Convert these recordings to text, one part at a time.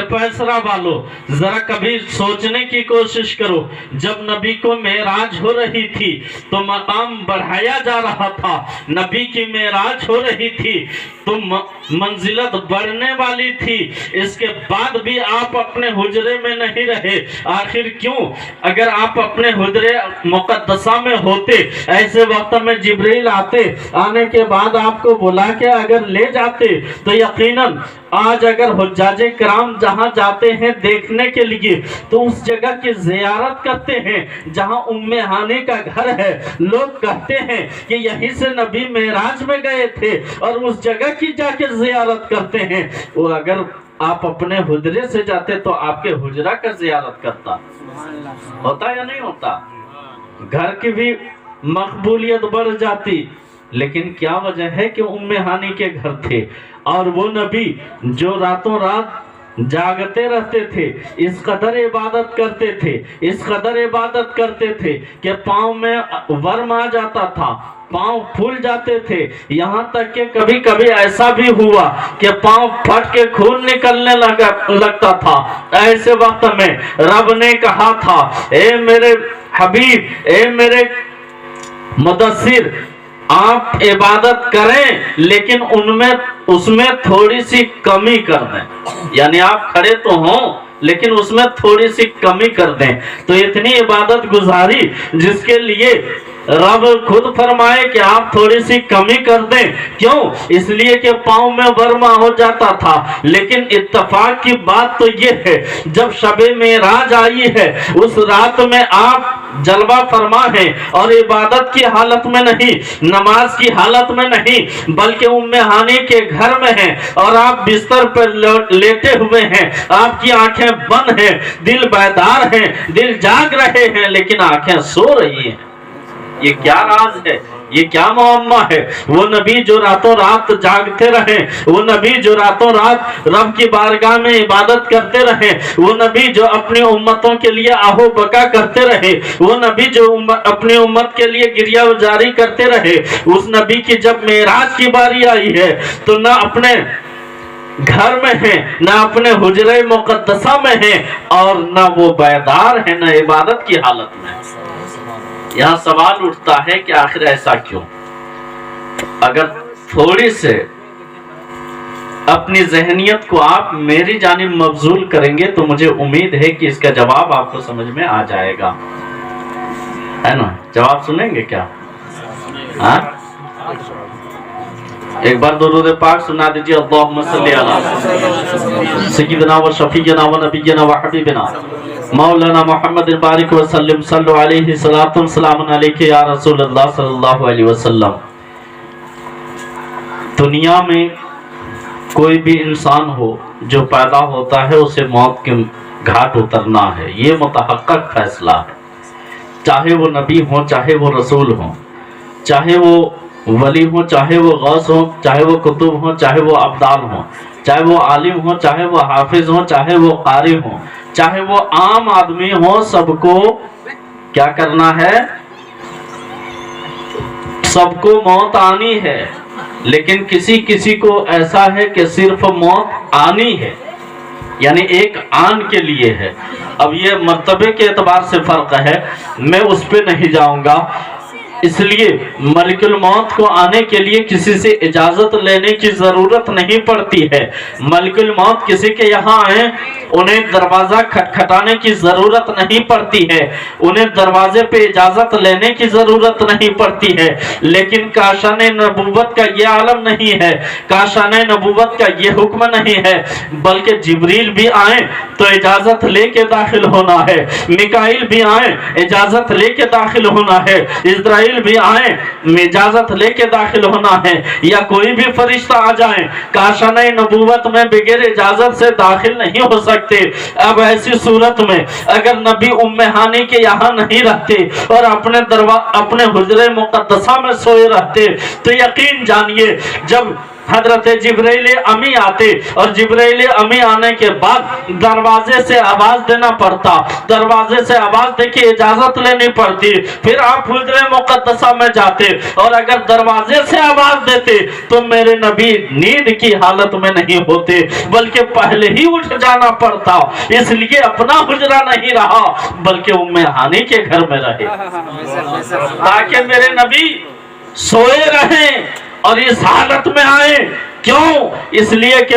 पैसरा वालों, जरा कभी सोचने की कोशिश करो, जब नबी को मेराज हो रही थी तो मकाम बढ़ाया जा रहा था, नबी की मेराज हो रही थी तो मंजिलत बढ़ने वाली थी, इसके बाद भी आप अपने हुजरे में नहीं रहे। आखिर क्यों? अगर आप अपने हुजरे मुक़द्दसा में होते, ऐसे वक्त में जिब्रील आते, आने के बाद आपको बुला के अगर ले जाते तो यकीनन आज अगर हुज्जाजे कराम जहाँ जाते हैं देखने के लिए तो उस जगह की ज़ियारत करते हैं जहाँ उम्मे हानी का घर है। लोग कहते हैं कि यहीं से नबी मेराज में गए थे और उस जगह की जाके ज़ियारत करते हैं। वो अगर आप अपने हुजरे से जाते तो आपके हुजरा का ज़ियारत करता, होता या नहीं होता? घर की भी मकबूलियत बढ़ जाती। लेकिन क्या वजह है कि उम्मे हानी के घर थे और वो नबी जो रातों रात जागते रहते थे, इस कदर इबादत करते थे, इस कदर इबादत करते थे कि पाँव में वर्म आ जाता था, पाँव फूल जाते थे, यहाँ तक कि कभी कभी ऐसा भी हुआ कि पाँव फट के खून निकलने लगता था। ऐसे वक्त में रब ने कहा था, ए मेरे हबीब, ए मेरे मुदस्सिर, आप इबादत करें लेकिन उसमें थोड़ी सी कमी कर दें। यानी आप खड़े तो हों लेकिन उसमें थोड़ी सी कमी कर दें। तो इतनी इबादत गुजारी जिसके लिए रब खुद फरमाए कि आप थोड़ी सी कमी कर दें। क्यों? इसलिए कि पाँव में वर्मा हो जाता था। लेकिन इत्तफाक की बात तो ये है, जब शबे मेराज आई है उस रात में आप जलवा फरमा है और इबादत की हालत में नहीं, नमाज की हालत में नहीं, बल्कि उम्मे हानी के घर में हैं और आप बिस्तर पर लेटे हुए हैं, आपकी आंखें बंद हैं, दिल बेदार हैं, दिल जाग रहे हैं लेकिन आंखें सो रही हैं। ये क्या राज है? ये क्या मुअम्मा है? वो नबी जो रातों रात जागते रहे, वो नबी जो रातों रात रब की बारगाह में इबादत करते रहे, वो नबी जो अपनी उम्मतों के लिए आहो बका करते रहे, वो नबी जो अपनी उम्मत के लिए गिरिया जारी करते रहे, उस नबी की जब मेराज की बारी आई है तो न अपने घर में है, न अपने हुजरे मुक़द्दसा में है और न वो बेदार है, न इबादत की हालत में। यहाँ सवाल उठता है कि आखिर ऐसा क्यों? अगर थोड़ी से अपनी ज़हनियत को आप मेरी जानिब मबजूल करेंगे तो मुझे उम्मीद है कि इसका जवाब आपको समझ में आ जाएगा, है ना? जवाब सुनेंगे क्या? हाँ, एक बार दुरूद पाक सुना दीजिए। अल्लाहुम्मा सल्ली अला सय्यिदिना व शफीना व नबिय्यिना व हबीबिना मौलाना मोहम्मद बारिक वसल्लम सल्लु अलैहि सलातुन सलामुन अलैका या रसूलल्लाह सल्लल्लाहु अलैहि वसल्लम। दुनिया में कोई भी इंसान हो जो पैदा होता है उसे मौत के घाट उतरना है, ये मुतहक्कक फैसला है। चाहे वो नबी हो, चाहे वो रसूल हो, चाहे वो वली हो, चाहे वो गौस हो, चाहे वो कुतुब हो, चाहे वो अब्दाल हो, चाहे वो आलिम हो, चाहे वो हाफिज हो, चाहे वो कारी हो, चाहे वो आम आदमी हो, सबको क्या करना है? सबको मौत आनी है। लेकिन किसी किसी को ऐसा है कि सिर्फ मौत आनी है, यानी एक आन के लिए है। अब ये मर्तबे के एतबार से फर्क है, मैं उस पे नहीं जाऊंगा। इसलिए मलिकुल मौत को आने के लिए किसी से इजाजत लेने की जरूरत नहीं पड़ती है। मलिकुल मौत किसी के यहाँ आए, उन्हें दरवाजा खटखटाने की जरूरत नहीं पड़ती है, उन्हें दरवाजे पे इजाजत लेने की जरूरत नहीं पड़ती है। लेकिन काशाने नबूवत का ये आलम नहीं है, काशाने नबूवत का ये हुक्म नहीं है, बल्कि जिब्रील भी आए तो इजाजत लेके दाखिल होना है, मिकाइल भी आए इजाजत लेके दाखिल होना है, इस्राइल भी आए इजाजत लेके दाखिल होना है, या कोई भी फरिश्ता आ जाए काशाने नबूवत में बगैर इजाजत से दाखिल नहीं हो सकते। अब ऐसी सूरत में अगर नबी उम्मे हानी के यहाँ नहीं रहते और अपने हुजरे मुक़द्दसा में सोए रहते तो यकीन जानिए जब हजरत जिब्राइल अमी आते और जिब्राइल अमी आने के बाद दरवाजे से आवाज देना पड़ता, दरवाजे से आवाज देके इजाजत लेनी पड़ती, फिर आप हुजरे मुकद्दसा में जाते और अगर दरवाजे से आवाज देते तो मेरे नबी नींद की हालत में नहीं होते बल्कि पहले ही उठ जाना पड़ता, इसलिए अपना हुजरा नहीं रहा बल्कि उम्मे हानी के घर में रहे ताकि मेरे नबी सोए रहें और इस हालत में आए। क्यों? इसलिए कि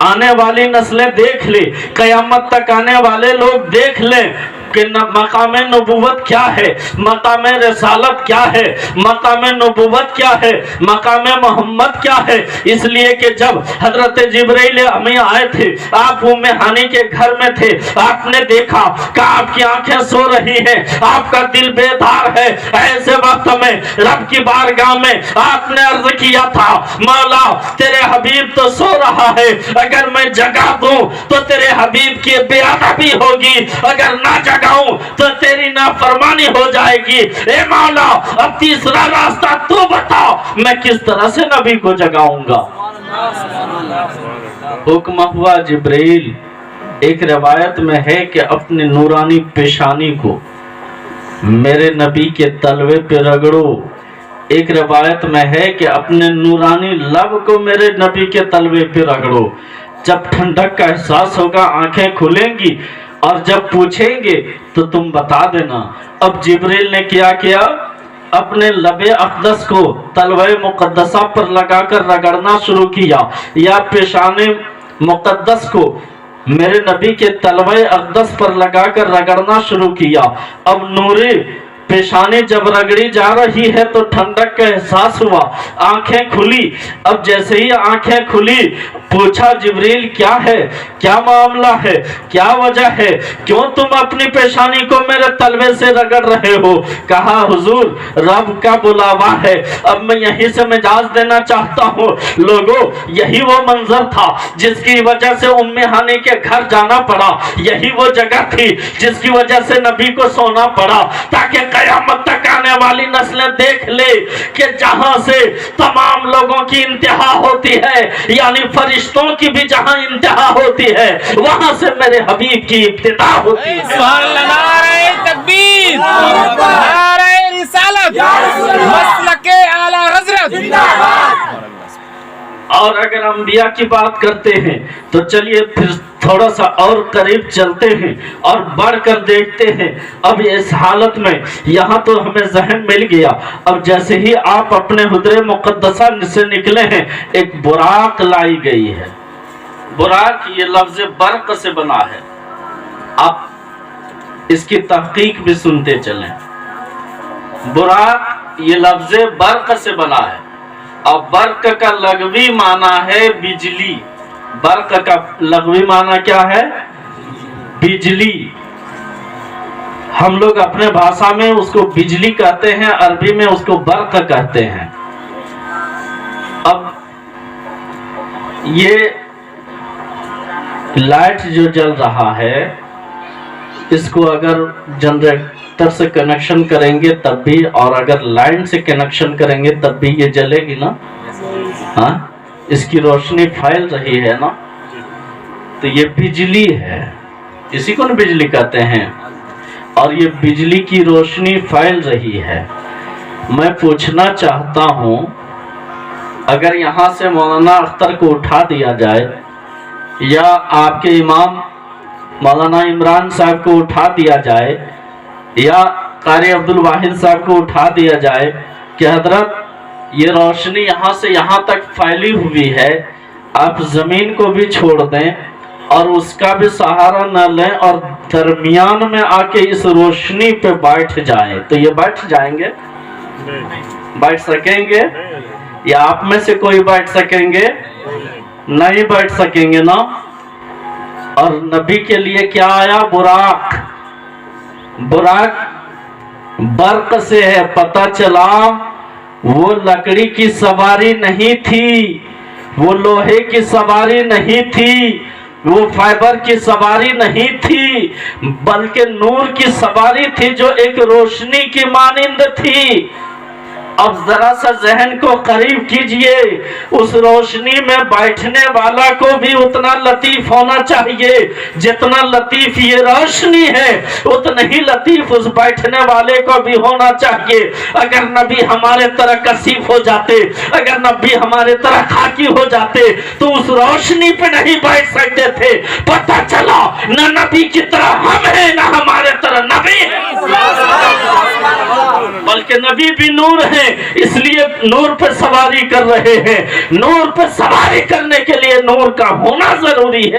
आने वाली नस्लें देख ले, कयामत तक आने वाले लोग देख लें कि मकाम नबुवत क्या है, मकाम रसालत क्या है, मकाम नबुवत क्या है, मकाम मोहम्मद क्या है। इसलिए कि जब हजरत जिब्राइल अमी आए थे, आप उम्मे हानी के घर में थे, आपने देखा कि आपकी आंखें सो रही हैं, आपका दिल बेदार है। ऐसे वक्त में रब की बारगाह में आपने अर्ज किया था, मौला तेरे हबीब तो सो रहा है, अगर मैं जगा दूं तो तेरे हबीब की बेअदबी होगी, अगर ना जगा तो तेरी नाफरमानी हो जाएगी। ए मौला अब तीसरा रास्ता तू बता, मैं किस तरह से नबी को जगाऊंगा। हुक्म हुआ जिब्राइल, एक रिवायत में है कि अपने नूरानी पेशानी को मेरे नबी के तलवे पे रगड़ो, एक रिवायत में है कि अपने नूरानी लब को मेरे नबी के तलवे पे रगड़ो। जब ठंडक का एहसास होगा आंखें खुलेंगी और जब पूछेंगे तो तुम बता देना। अब जिब्रील ने क्या किया, अपने लबे अक़दस को तलवे मुक़द्दसा पर लगाकर रगड़ना शुरू किया, या पेशाने मुक़द्दस को मेरे नबी के तलवे अक़दस पर लगाकर रगड़ना शुरू किया। अब नूरे पेशानी जब रगड़ी जा रही है तो ठंडक का एहसास हुआ, आंखें खुली। अब जैसे ही आंखें खुली पूछा जिब्रील क्या है, क्या मामला है, क्या वजह है, क्यों तुम अपनी पेशानी को मेरे तलवे से रगड़ रहे हो। कहा हुजूर रब का बुलावा है, अब मैं यहीं से मिजाज देना चाहता हूँ। लोगों यही वो मंजर था जिसकी वजह से उम्मे हानी के घर जाना पड़ा, यही वो जगह थी जिसकी वजह से नबी को सोना पड़ा, ताकि कयामत तक आने वाली नस्लें देख ले कि जहां से तमाम लोगों की इंतहा होती है, यानी फरिश्तों की भी जहां इंतहा होती है वहां से मेरे हबीब की इब्तिदा होती है। नारे तकबीर, नारे रिसालत, मसलके आला हज़रत। और अगर अंबिया की बात करते हैं तो चलिए फिर थोड़ा सा और करीब चलते हैं और बढ़कर देखते हैं। अब इस हालत में यहाँ तो हमें जहन मिल गया। अब जैसे ही आप अपने हुजरे मुक़द्दसा से निकले हैं, एक बुराक लाई गई है। बुराक ये लफ्ज बर्क से बना है, आप इसकी तहकीक भी सुनते चलें। बुराक ये लफ्ज बर्क से बना है। अब बर्क का लगवी माना है बिजली। बर्क का लगवी माना क्या है? बिजली। हम लोग अपने भाषा में उसको बिजली कहते हैं, अरबी में उसको बर्क कहते हैं। अब ये लाइट जो जल रहा है, इसको अगर जनरेटर से कनेक्शन करेंगे तब भी, और अगर लाइन से कनेक्शन करेंगे तब भी ये जलेगी ना। हाँ, इसकी रोशनी फैल रही है ना, तो ये बिजली है, इसी को ना बिजली कहते हैं। और ये बिजली की रोशनी फैल रही है। मैं पूछना चाहता हूँ, अगर यहाँ से मौलाना अख्तर को उठा दिया जाए या आपके इमाम मौलाना इमरान साहब को उठा दिया जाए या कारी अब्दुल वाहिद साहब को उठा दिया जाए कि हजरत ये रोशनी यहाँ से यहाँ तक फैली हुई है, आप जमीन को भी छोड़ दें और उसका भी सहारा न लें और दरमियान में आके इस रोशनी पे बैठ जाएं, तो ये बैठ जाएंगे? बैठ सकेंगे? या आप में से कोई बैठ सकेंगे? नहीं बैठ सकेंगे ना। और नबी के लिए क्या आया? बुराक। बुराक बर्क से है। पता चला वो लकड़ी की सवारी नहीं थी, वो लोहे की सवारी नहीं थी, वो फाइबर की सवारी नहीं थी, बल्कि नूर की सवारी थी जो एक रोशनी की मानिंद थी। अब जरा सा जहन को करीब कीजिए, उस रोशनी में बैठने वाला को भी उतना लतीफ होना चाहिए जितना लतीफ ये रोशनी है, उतना ही लतीफ उस बैठने वाले को भी होना चाहिए। अगर नबी हमारे तरह कसीफ हो जाते, अगर नबी हमारे तरह खाकी हो जाते तो उस रोशनी पे नहीं बैठ सकते थे। पता चला न नबी की तरह हम हैं न हमारे तरह नबी है, बल्कि नबी भी नूर है, इसलिए नूर पे सवारी कर रहे हैं। नूर पे सवारी करने के लिए नूर का होना जरूरी है।